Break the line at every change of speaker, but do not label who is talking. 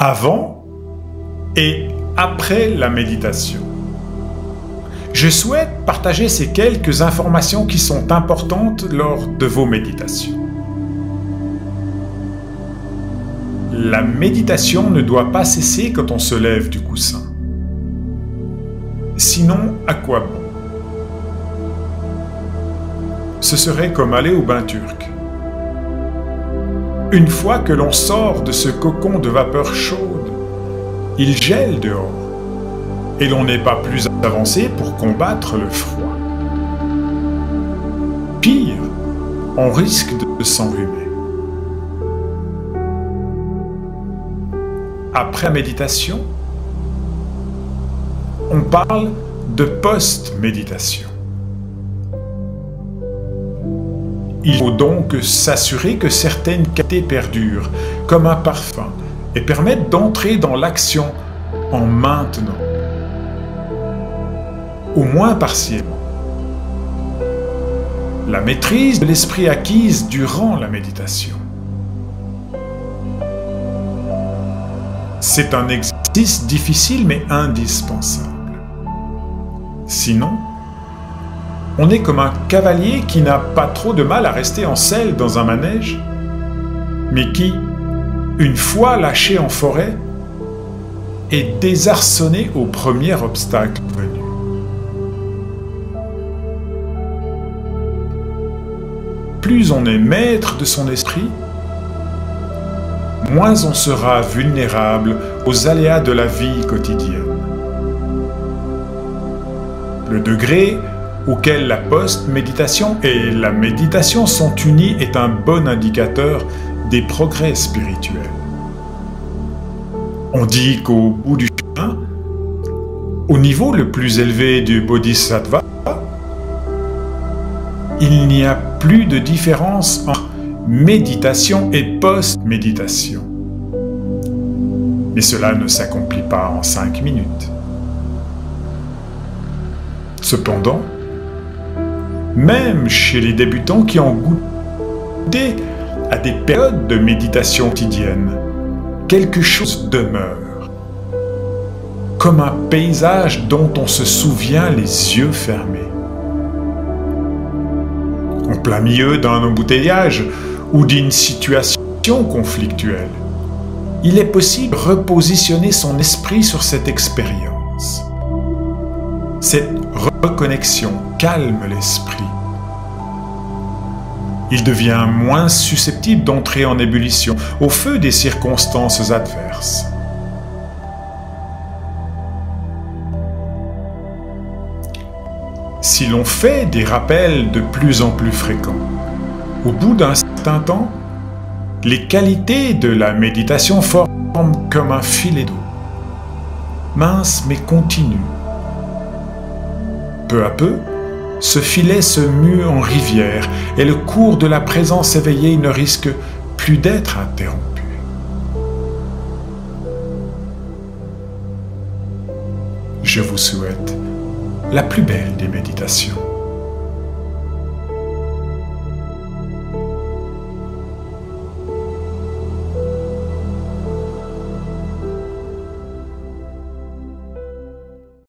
avant et après la méditation. Je souhaite partager ces quelques informations qui sont importantes lors de vos méditations. La méditation ne doit pas cesser quand on se lève du coussin. Sinon, à quoi bon? Ce serait comme aller au bain turc. Une fois que l'on sort de ce cocon de vapeur chaude, il gèle dehors, et l'on n'est pas plus avancé pour combattre le froid. Pire, on risque de s'enrhumer. Après la méditation, on parle de post-méditation. Il faut donc s'assurer que certaines qualités perdurent, comme un parfum, et permettent d'entrer dans l'action en maintenant, au moins partiellement. La maîtrise de l'esprit acquise durant la méditation. C'est un exercice difficile mais indispensable. Sinon, on est comme un cavalier qui n'a pas trop de mal à rester en selle dans un manège, mais qui, une fois lâché en forêt, est désarçonné au premier obstacle venu. Plus on est maître de son esprit, moins on sera vulnérable aux aléas de la vie quotidienne. Le degré auquel la post-méditation et la méditation sont unies est un bon indicateur des progrès spirituels. On dit qu'au bout du chemin, au niveau le plus élevé du bodhisattva, il n'y a plus de différence entre méditation et post-méditation. Mais cela ne s'accomplit pas en 5 minutes. Cependant, même chez les débutants qui ont goûté à des périodes de méditation quotidienne, quelque chose demeure, comme un paysage dont on se souvient les yeux fermés. En plein milieu d'un embouteillage ou d'une situation conflictuelle, il est possible de repositionner son esprit sur cette expérience. Cette reconnexion calme l'esprit. Il devient moins susceptible d'entrer en ébullition au feu des circonstances adverses. Si l'on fait des rappels de plus en plus fréquents, au bout d'un certain temps, les qualités de la méditation forment comme un filet d'eau, mince mais continu. Peu à peu, ce filet se mue en rivière et le cours de la présence éveillée ne risque plus d'être interrompu. Je vous souhaite la plus belle des méditations.